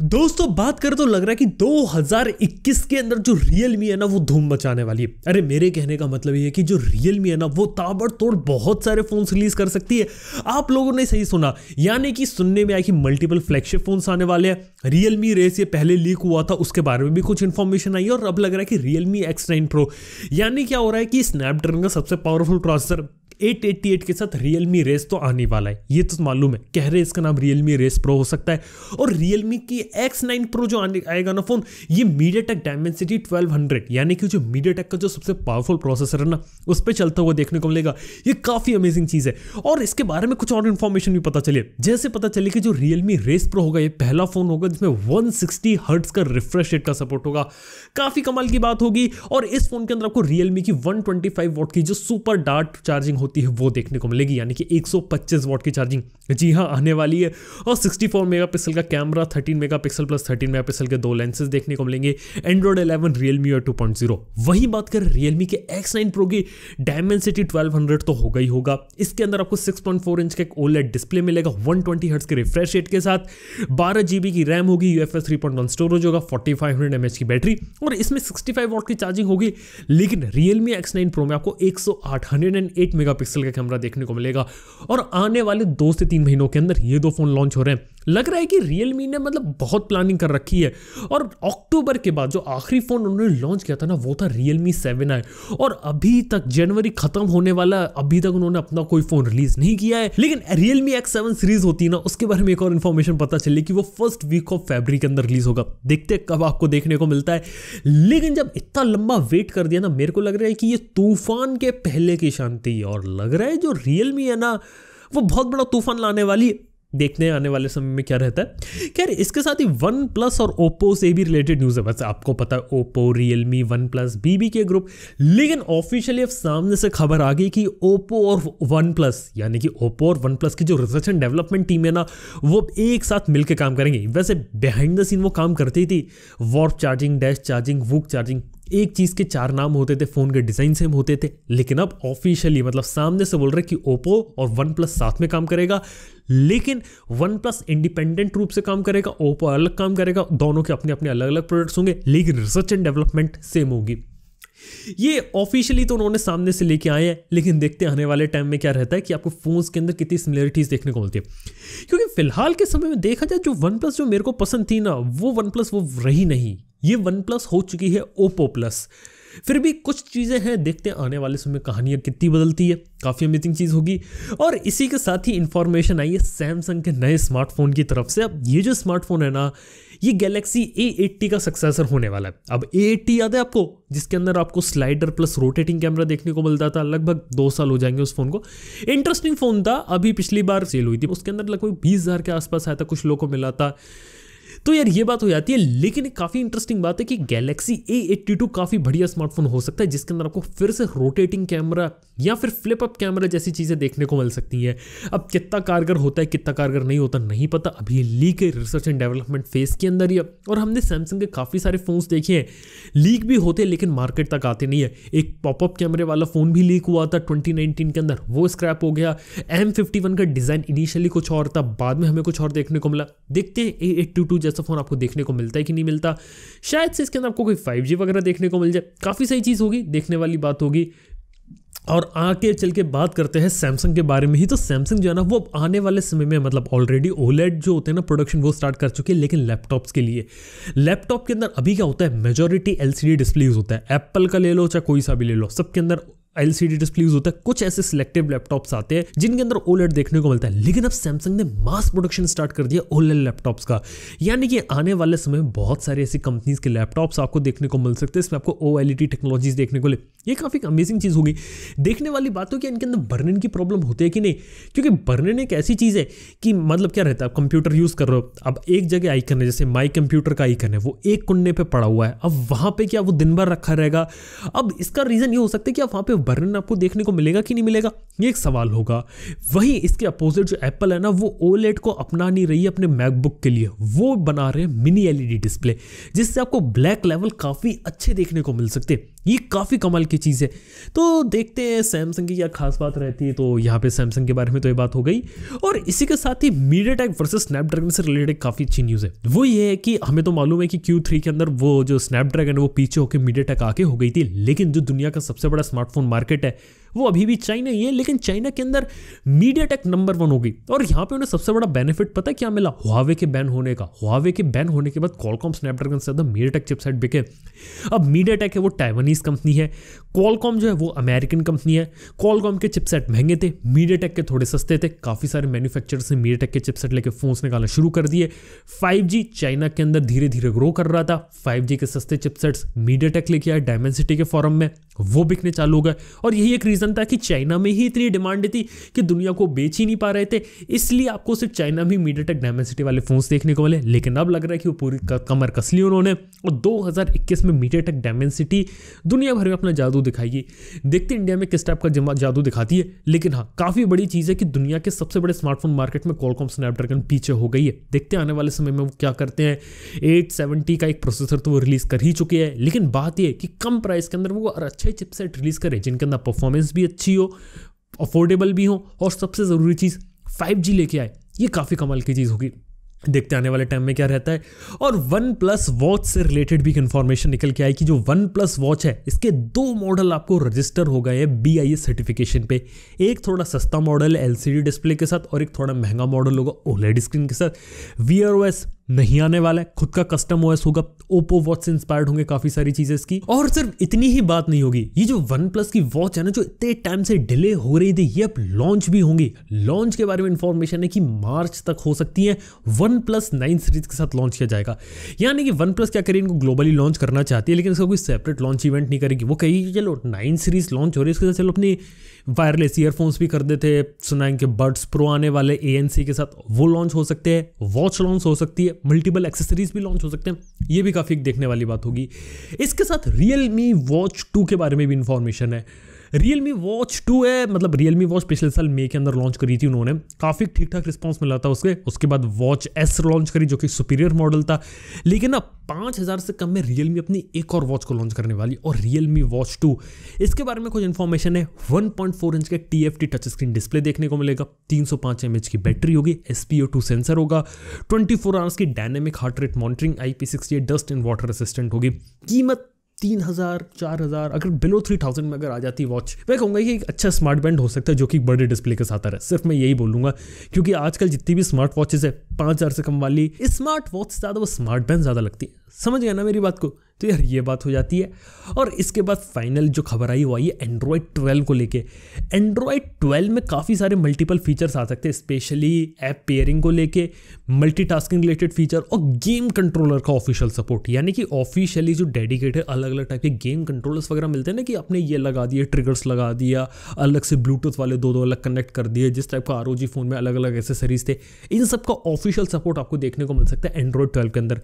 दोस्तों बात करें तो लग रहा है कि 2021 के अंदर जो Realme है ना वो धूम मचाने वाली है। अरे मेरे कहने का मतलब ये है कि जो Realme है ना वो ताबड़तोड़ बहुत सारे फोन्स रिलीज कर सकती है। आप लोगों ने सही सुना, यानी कि सुनने में आया कि मल्टीपल फ्लैगशिप फोन्स आने वाले हैं। Realme रेस ये पहले लीक हुआ था, उसके बारे में भी कुछ इंफॉर्मेशन आई है और अब लग रहा है कि Realme X9 Pro, यानी क्या हो रहा है कि स्नैपड्रैगन का सबसे पावरफुल प्रोसेसर 888 के साथ Realme रेस तो आने वाला है। ये तो मालूम है, कह रहे इसका नाम Realme रेस Pro हो सकता है। और Realme की X9 Pro जो आएगा ना फोन, ये MediaTek Dimensity 1200 यानी कि जो MediaTek का जो सबसे पावरफुल प्रोसेसर है ना उस पर चलता हुआ देखने को मिलेगा। ये काफी अमेजिंग चीज है और इसके बारे में कुछ और इन्फॉर्मेशन भी पता चली। जैसे पता चली कि जो Realme रेस Pro होगा ये पहला फोन होगा जिसमें 160 हर्ट्ज का रिफ्रेश रेट का सपोर्ट होगा। काफी कमाल की बात होगी। और इस फोन के अंदर आपको Realme की 125 वॉट की जो सुपर डार्ट चार्जिंग होती है वो देखने को मिलेगी, यानी कि 125 वॉट की चार्जिंग जी हाँ आने वाली है। और 64 मेगापिक्सल का कैमरा, 13 मेगापिक्सल प्लस 13 मेगापिक्सल के दो लेंसेज देखने को मिलेंगे। Android 11 Realme और 2.0। वही बात करें Realme के X9 Pro की Dimensity 1200 तो होगा ही होगा। इसके अंदर आपको 6.4 इंच का एक OLED डिस्प्ले मिलेगा 120 हर्ट्ज के रिफ्रेश रेट के साथ। 12 GB की रैम होगी, UFS 3.1 स्टोरेज होगा, 4500 mAh की बैटरी और इसमें 65 वॉट की चार्जिंग होगी। लेकिन Realme X9 Pro में आपको 108 मेगापिक्सल का कैमरा देखने को मिलेगा और आने वाले 2 से 3 महीनों के अंदर ये दो फोन लॉन्च हो रहे हैं। लग रहा है कि Realme ने मतलब बहुत प्लानिंग कर रखी है। और अक्टूबर के बाद जो आखिरी फोन उन्होंने लॉन्च किया था ना वो था Realme 7i और अभी तक जनवरी खत्म होने वाला, अभी तक उन्होंने अपना कोई फोन रिलीज नहीं किया है। लेकिन Realme X7 सीरीज होती है ना, उसके बारे में एक और इन्फॉर्मेशन पता चली कि वो फर्स्ट वीक ऑफ फरवरी के अंदर रिलीज होगा। देखते हैं कब आपको देखने को मिलता है। लेकिन जब इतना लंबा वेट कर दिया ना, मेरे को लग रहा है कि ये तूफान के पहले की शांति, और लग रहा है जो Realme है ना वो बहुत बड़ा तूफान लाने वाली है। देखते हैं आने वाले समय में क्या रहता है। खैर इसके साथ ही OnePlus और Oppo से भी रिलेटेड न्यूज़ है। वैसे आपको पता है Oppo, Realme, OnePlus, BBK group, लेकिन ऑफिशियली अब सामने से खबर आ गई कि Oppo और OnePlus यानी कि Oppo और OnePlus की जो रिसर्च एंड डेवलपमेंट टीम है ना वो एक साथ मिलकर काम करेंगे। वैसे बिहाइंड द सीन वो काम करती थी, warp charging, dash charging, VOOC charging, एक चीज के 4 नाम होते थे, फोन के डिजाइन सेम होते थे। लेकिन अब ऑफिशियली मतलब सामने से बोल रहे कि Oppo और OnePlus साथ में काम करेगा, लेकिन OnePlus इंडिपेंडेंट रूप से काम करेगा, Oppo अलग काम करेगा। दोनों के अपने अपने अलग अलग प्रोडक्ट्स होंगे, लेकिन रिसर्च एंड डेवलपमेंट सेम होगी। ये ऑफिशियली तो उन्होंने सामने से लेके आए हैं, लेकिन देखते आने वाले टाइम में क्या रहता है कि आपको फोन्स के अंदर कितनी सिमिलरिटीज देखने को मिलती है। क्योंकि फिलहाल के समय में देखा जाए जो OnePlus जो मेरे को पसंद थी ना वो OnePlus वो रही नहीं, ये OnePlus हो चुकी है Oppo Plus। फिर भी कुछ चीज़ें हैं, देखते हैं आने वाले समय कहानियाँ कितनी बदलती है, काफ़ी अमेजिंग चीज़ होगी। और इसी के साथ ही इंफॉर्मेशन आई है सैमसंग के नए स्मार्टफोन की तरफ से। अब ये जो स्मार्टफोन है ना ये गैलेक्सी A80 का सक्सेसर होने वाला है। अब A80 याद है आपको, जिसके अंदर आपको स्लाइडर प्लस रोटेटिंग कैमरा देखने को मिलता था। लगभग 2 साल हो जाएंगे उस फोन को। इंटरेस्टिंग फोन था, अभी पिछली बार सेल हुई थी, उसके अंदर लगभग 20,000 के आसपास आया था, कुछ लोगों को मिला था। तो यार ये बात हो जाती है। लेकिन एक काफ़ी इंटरेस्टिंग बात है कि गैलेक्सी A82 काफ़ी बढ़िया स्मार्टफोन हो सकता है जिसके अंदर आपको फिर से रोटेटिंग कैमरा या फिर फ्लिप अप कैमरा जैसी चीज़ें देखने को मिल सकती हैं। अब कितना कारगर होता है कितना कारगर नहीं होता नहीं पता, अभी ये लीक है रिसर्च एंड डेवलपमेंट फेज के अंदर ही। और हमने सैमसंग के काफ़ी सारे फोन्स देखे हैं लीक भी होते हैं लेकिन मार्केट तक आते नहीं है। एक पॉपअप कैमरे वाला फ़ोन भी लीक हुआ था 2019 के अंदर, वो स्क्रैप हो गया। M51 का डिज़ाइन इनिशियली कुछ और था, बाद में हमें कुछ और देखने को मिला। देखते हैं A82 जैसा फ़ोन आपको देखने को मिलता है कि नहीं मिलता। शायद से इसके अंदर आपको कोई 5G वगैरह देखने को मिल जाए, काफ़ी सही चीज़ होगी, देखने वाली बात होगी। और आगे चल के बात करते हैं सैमसंग के बारे में ही। तो सैमसंग जो है ना वो आने वाले समय में मतलब ऑलरेडी OLED जो होते हैं ना प्रोडक्शन वो स्टार्ट कर चुके हैं, लेकिन लैपटॉप्स के लिए। लैपटॉप के अंदर अभी क्या होता है, मेजॉरिटी LCD डिस्प्ले यूज होता है। एप्पल का ले लो चाहे कोई सा भी ले लो, सबके अंदर LCD डिस्प्ले यूज होता है। कुछ ऐसे सिलेक्टिव लैपटॉप्स आते हैं जिनके अंदर OLED देखने को मिलता है। लेकिन अब सैमसंग ने मास प्रोडक्शन स्टार्ट कर दिया OLED लैपटॉप्स का, यानी कि आने वाले समय में बहुत सारे ऐसी कंपनीज के लैपटॉप्स आपको देखने को मिल सकते हैं। इसमें आपको OLED टेक्नोलॉजीज देखने को मिले, ये काफ़ी अमेजिंग चीज़ होगी। देखने वाली बात हो कि इनके अंदर बर्नन की प्रॉब्लम होती है कि नहीं, क्योंकि बर्नन एक ऐसी चीज़ है कि मतलब क्या रहता है, आप कंप्यूटर यूज़ कर रहे हो, अब एक जगह आइकन है, जैसे माई कंप्यूटर का आइकन है वो एक कोने पे पड़ा हुआ है, अब वहाँ पे क्या वो दिन भर रखा रहेगा। अब इसका रीज़न ये हो सकता है कि आप वहाँ पे बर्न आपको देखने को मिलेगा कि नहीं मिलेगा, ये एक सवाल होगा। वहीं इसके अपोजिट जो एप्पल है ना, वो ओलेड को अपना नहीं रही है अपने मैकबुक के लिए, वो बना रहे हैं मिनी एलईडी डिस्प्ले, जिससे आपको ब्लैक लेवल काफ़ी अच्छे देखने को मिल सकते हैं। ये काफ़ी कमाल की चीज़ है। तो देखते हैं सैमसंग की क्या खास बात रहती है। तो यहाँ पे सैमसंग के बारे में तो ये बात हो गई, और इसी के साथ ही मीडियाटेक वर्सेस स्नैपड्रैगन से रिलेटेड काफ़ी अच्छी न्यूज़ है। वो ये है कि हमें तो मालूम है कि Q3 के अंदर वो जो स्नैपड्रैगन है वो पीछे होकर मीडियाटेक आके हो गई थी, लेकिन जो दुनिया का सबसे बड़ा स्मार्टफोन मार्केट है वो अभी भी चाइना ही है, लेकिन चाइना के अंदर मीडियाटेक नंबर 1 हो गई। और यहाँ पे उन्हें सबसे बड़ा बेनिफिट पता है क्या मिला? हुआवे के बैन होने का। हुआवे के बैन होने के बाद क्वालकॉम स्नैपड्रैगन से ज़्यादा मीडियाटेक चिपसेट बिके। अब मीडियाटेक है वो टाइवानीज कंपनी है, क्वालकॉम जो है वो अमेरिकन कंपनी है। क्वालकॉम के चिपसेट महंगे थे, मीडियाटेक के थोड़े सस्ते थे। काफ़ी सारे मैन्युफैक्चरर्स ने मीडियाटेक के चिपसेट लेके फोन्स निकालना शुरू कर दिए। 5G चाइना के अंदर धीरे धीरे ग्रो कर रहा था। 5G के सस्ते चिपसेट्स मीडियाटेक लेके आए डायमेंसिटी के फॉरम में, वो बिकने चालू हो गए। और यही एक रीज़न था कि चाइना में ही इतनी डिमांड थी कि दुनिया को बेच ही नहीं पा रहे थे, इसलिए आपको सिर्फ चाइना में मीडियाटेक डायमेंसिटी वाले फोन्स देखने को मिले। लेकिन अब लग रहा है कि वो पूरी कमर कस ली उन्होंने, और 2021 में मीडियाटेक डायमेंसिटी दुनिया भर में अपना जादू दिखाएगी। देखते इंडिया में किस टाइप का जादू दिखाती है। लेकिन हाँ, काफ़ी बड़ी चीज़ है कि दुनिया के सबसे बड़े स्मार्टफोन मार्केट में क्वालकॉम स्नैपड्रैगन पीछे हो गई है। देखते आने वाले समय में वो क्या करते हैं। 870 का एक प्रोसेसर तो वो रिलीज़ कर ही चुके हैं, लेकिन बात ये कि कम प्राइस के अंदर वो अच्छे चिपसेट रिलीज़ करे जिनके अंदर परफॉर्मेंस भी अच्छी हो, अफोर्डेबल भी हो, और सबसे ज़रूरी चीज़ 5G लेके आए। ये काफ़ी कमाल की चीज़ होगी। देखते आने वाले टाइम में क्या रहता है। और वन प्लस वॉच से रिलेटेड भी इन्फॉर्मेशन निकल के आई कि जो वन प्लस वॉच है इसके 2 मॉडल आपको रजिस्टर हो गए हैं BIS सर्टिफिकेशन पे। एक थोड़ा सस्ता मॉडल है LCD डिस्प्ले के साथ, और एक थोड़ा महंगा मॉडल होगा OLED स्क्रीन के साथ। Wear OS नहीं आने वाला है, खुद का कस्टम OS होगा। ओप्पो वॉच से इंस्पायर्ड होंगे काफ़ी सारी चीज़ें इसकी। और सिर्फ इतनी ही बात नहीं होगी, ये जो वन प्लस की वॉच है ना, जो इतने टाइम से डिले हो रही थी, ये अब लॉन्च भी होंगी। लॉन्च के बारे में इंफॉर्मेशन है कि मार्च तक हो सकती है। वन प्लस 9 सीरीज के साथ लॉन्च किया जाएगा। यानी कि वन प्लस क्या करेगी, इनको ग्लोबली लॉन्च करना चाहती है, लेकिन इसका कोई सेपरेट लॉन्च इवेंट नहीं करेगी। वो कहेगी कि चलो 9 सीरीज लॉन्च हो रही है, इसके साथ चलो अपनी वायरलेस ईयरफोन्स भी कर देते हैं। सुना है कि बड्स प्रो आने वाले ANC के साथ, वो लॉन्च हो सकते हैं। वॉच लॉन्च हो सकती है, मल्टीपल एक्सेसरीज भी लॉन्च हो सकते हैं। ये भी काफ़ी देखने वाली बात होगी। इसके साथ Realme Watch 2 के बारे में भी इंफॉर्मेशन है। Realme Watch 2 है, मतलब Realme Watch पिछले साल मई के अंदर लॉन्च करी थी उन्होंने, काफ़ी ठीक ठाक रिस्पांस मिला था उसके बाद Watch S लॉन्च करी जो कि सुपीरियर मॉडल था। लेकिन अब 5000 से कम में Realme अपनी एक और वॉच को लॉन्च करने वाली, और Realme Watch 2 इसके बारे में कुछ इन्फॉर्मेशन है। 1.4 इंच के TFT टच स्क्रीन डिस्प्ले देखने को मिलेगा, 305 mAh की बैटरी होगी, SpO2 सेंसर होगा, 24 आवर्स की dynamic heart rate monitoring, IP68 dust and water assistant होगी। कीमत 3000 4000, अगर बिलो 3000 में अगर आ जाती वॉच, मैं कहूँगा कि एक अच्छा स्मार्ट बैंड हो सकता है जो कि बड़े डिस्प्ले के साथ आ रहा है। सिर्फ मैं यही बोलूँगा, क्योंकि आजकल जितनी भी स्मार्ट वॉचेस है 5000 से कम वाली, स्मार्ट वॉच से ज़्यादा वो स्मार्ट बैंड ज़्यादा लगती है। समझ गया ना मेरी बात को? तो यार ये बात हो जाती है। और इसके बाद फाइनल जो खबर आई वो आई है Android 12 को लेके। Android 12 में काफ़ी सारे मल्टीपल फीचर्स आ सकते हैं, स्पेशली ऐप पेयरिंग को लेके, मल्टीटास्किंग रिलेटेड फीचर, और गेम कंट्रोलर का ऑफिशियल सपोर्ट। यानी कि ऑफिशियली जो डेडिकेटेड अलग अलग टाइप के गेम कंट्रोलर्स वगैरह मिलते हैं ना, कि आपने ये लगा दिए, ट्रिगर्स लगा दिया, अलग से ब्लूटूथ वाले 2 अलग कनेक्ट कर दिए, जिस टाइप का ROG फ़ोन में अलग अलग एसेसरीज थे, इन सब का ऑफिशियल सपोर्ट आपको देखने को मिल सकता है Android 12 के अंदर।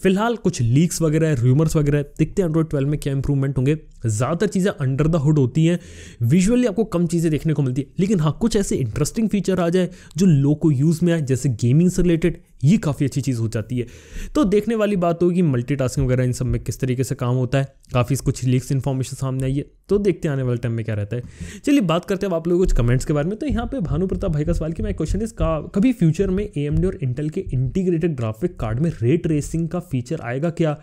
फिलहाल कुछ लीक्स वगैरह, रूमर्स वगैरह, देखते हैं Android 12 में क्या इंप्रूवमेंट होंगे। ज़्यादातर चीज़ें अंडर द हुड होती हैं, विजुअली आपको कम चीज़ें देखने को मिलती है, लेकिन हाँ कुछ ऐसे इंटरेस्टिंग फीचर आ जाए जो लोग को यूज़ में आए, जैसे गेमिंग से रिलेटेड, ये काफ़ी अच्छी चीज़ हो जाती है। तो देखने वाली बात होगी मल्टीटास्किंग वगैरह इन सब में किस तरीके से काम होता है। काफ़ी कुछ लीक्स इन्फॉर्मेशन सामने आई है, तो देखते हैं आने वाले टाइम में क्या रहता है। चलिए बात करते हैं आप लोगों कुछ कमेंट्स के बारे में। तो यहाँ पे भानु प्रताप भाई का सवाल कि माय क्वेश्चन इज कभी फ्यूचर में AMD और इंटेल के इंटीग्रेटेड ग्राफिक कार्ड में रे ट्रेसिंग का फीचर आएगा क्या?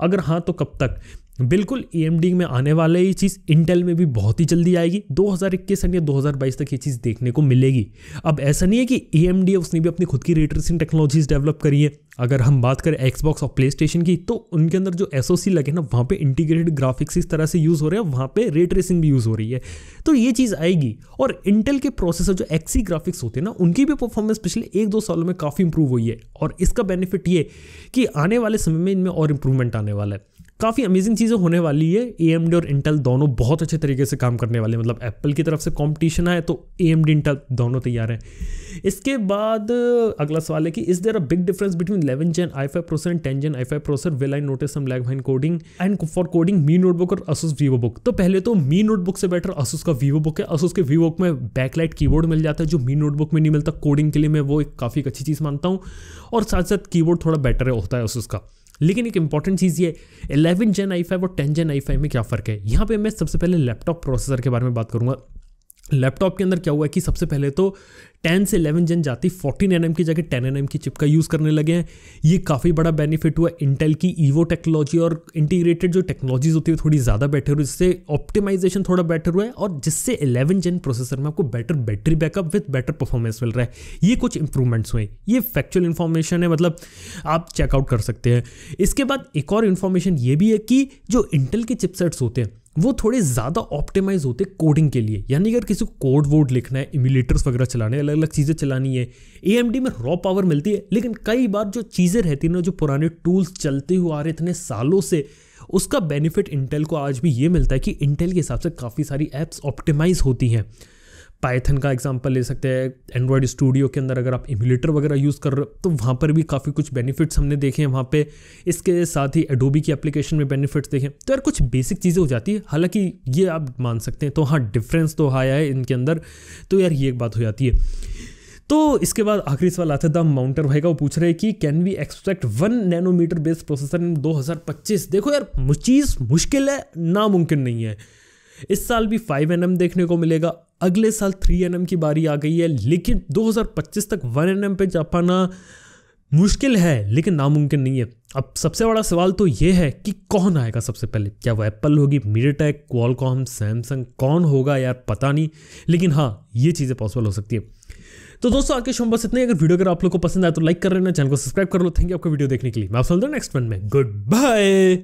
अगर हाँ तो कब तक? बिल्कुल AMD में आने वाला ये चीज़, इंटेल में भी बहुत ही जल्दी आएगी। 2021 या 2022 तक ये चीज़ देखने को मिलेगी। अब ऐसा नहीं है कि AMD है उसने भी अपनी खुद की रे ट्रेसिंग टेक्नोलॉजीज डेवलप करी है। अगर हम बात करें Xbox और PlayStation की, तो उनके अंदर जो SoC लगे ना, वहाँ पे इंटीग्रेटेड ग्राफिक्स इस तरह से यूज़ हो रहे हैं, वहाँ पे रे ट्रेसिंग भी यूज़ हो रही है। तो ये चीज़ आएगी। और इंटेल के प्रोसेसर जो Xe ग्राफिक्स होते हैं ना, उनकी भी परफॉर्मेंस पिछले 1-2 सालों में काफ़ी इंप्रूव हुई है, और इसका बेनिफिट ये कि आने वाले समय में इनमें और इंप्रूवमेंट आने वाला है। काफ़ी अमेजिंग चीज़ें होने वाली है। AMD और इंटेल दोनों बहुत अच्छे तरीके से काम करने वाले हैं, मतलब एप्पल की तरफ से कंपटीशन है तो AMD इंटेल दोनों तैयार हैं। इसके बाद अगला सवाल है कि is there a big difference between 11 Gen i5 processor and 10 Gen i5 processor, will I notice some lag when coding and for coding Mi notebook और Asus VivoBook। तो पहले तो मी नोटबुक से बेटर Asus का VivoBook है। Asus के VivoBook में backlight keyboard मिल जाता है जो मी नोटबुक में नहीं मिलता। कोडिंग के लिए मैं वो एक काफ़ी अच्छी चीज़ मानता हूँ, और साथ साथ कीबोर्ड थोड़ा बेटर होता है Asus का। लेकिन एक इंपॉर्टेंट चीज़ ये 11 Gen i5 और 10 Gen i5 में क्या फ़र्क है। यहाँ पे मैं सबसे पहले लैपटॉप प्रोसेसर के बारे में बात करूँगा। लैपटॉप के अंदर क्या हुआ है कि सबसे पहले तो 10 से 11 Gen जाती 14 nm की जगह 10 nm की चिप का यूज़ करने लगे हैं। ये काफ़ी बड़ा बेनिफिट हुआ। इंटेल की ईवो टेक्नोलॉजी और इंटीग्रेटेड जो टेक्नोलॉजीज होती है थोड़ी ज़्यादा बेटर हुई, जिससे ऑप्टिमाइजेशन थोड़ा बेटर हुआ है, और जिससे 11 Gen प्रोसेसर में आपको better battery backup with better performance मिल रहा है। ये कुछ इंप्रूवमेंट्स हुए, ये फैक्चुअल इन्फॉर्मेशन है, मतलब आप चेकआउट कर सकते हैं। इसके बाद एक और इन्फॉर्मेशन ये भी है कि जो इंटेल के चिपसेट्स होते हैं वो थोड़े ज़्यादा ऑप्टिमाइज होते कोडिंग के लिए, यानी अगर किसी को कोड वोड लिखना है, इम्यूलेटर्स वगैरह चलाने, अलग अलग चीज़ें चलानी है। AMD में रॉ पावर मिलती है, लेकिन कई बार जो चीज़ें रहती हैं ना, जो पुराने टूल्स चलते हुए आ रहे इतने सालों से, उसका बेनिफिट इंटेल को आज भी ये मिलता है कि इंटेल के हिसाब से काफ़ी सारी ऐप्स ऑप्टिमाइज होती हैं। पाइथन का एग्जांपल ले सकते हैं। एंड्रॉयड स्टूडियो के अंदर अगर आप इम्यूलेटर वगैरह यूज़ कर रहे हो तो वहाँ पर भी काफ़ी कुछ बेनिफिट्स हमने देखे हैं वहाँ पे। इसके साथ ही एडोबी की एप्लीकेशन में बेनिफिट्स देखें तो यार कुछ बेसिक चीज़ें हो जाती है। हालांकि ये आप मान सकते हैं, तो हाँ डिफरेंस तो आया है इनके अंदर, तो यार ये एक बात हो जाती है। तो इसके बाद आखिरी सवाल आता है द माउंटर भाई का। वो पूछ रहे हैं कि can we expect 1 nm based processor in 2025। देखो यार चीज़ मुश्किल है, नामुमकिन नहीं है। इस साल भी 5 nm देखने को मिलेगा, अगले साल 3 nm की बारी आ गई है, लेकिन 2025 तक 1 nm पे जा पाना मुश्किल है लेकिन नामुमकिन नहीं है। अब सबसे बड़ा सवाल तो ये है कि कौन आएगा सबसे पहले, क्या वो एप्पल होगी, मीडियाटेक, क्वालकॉम, सैमसंग, कौन होगा यार पता नहीं, लेकिन हाँ ये चीज़ें पॉसिबल हो सकती है। तो दोस्तों आज के शो में बस इतना ही। अगर वीडियो अगर आप लोग को पसंद आए तो लाइक कर लेना, चैनल को सब्सक्राइब कर लो। थैंक यू आपको वीडियो देखने के लिए। मैं आपसे मिलता हूं नेक्स्ट वन में। Good bye.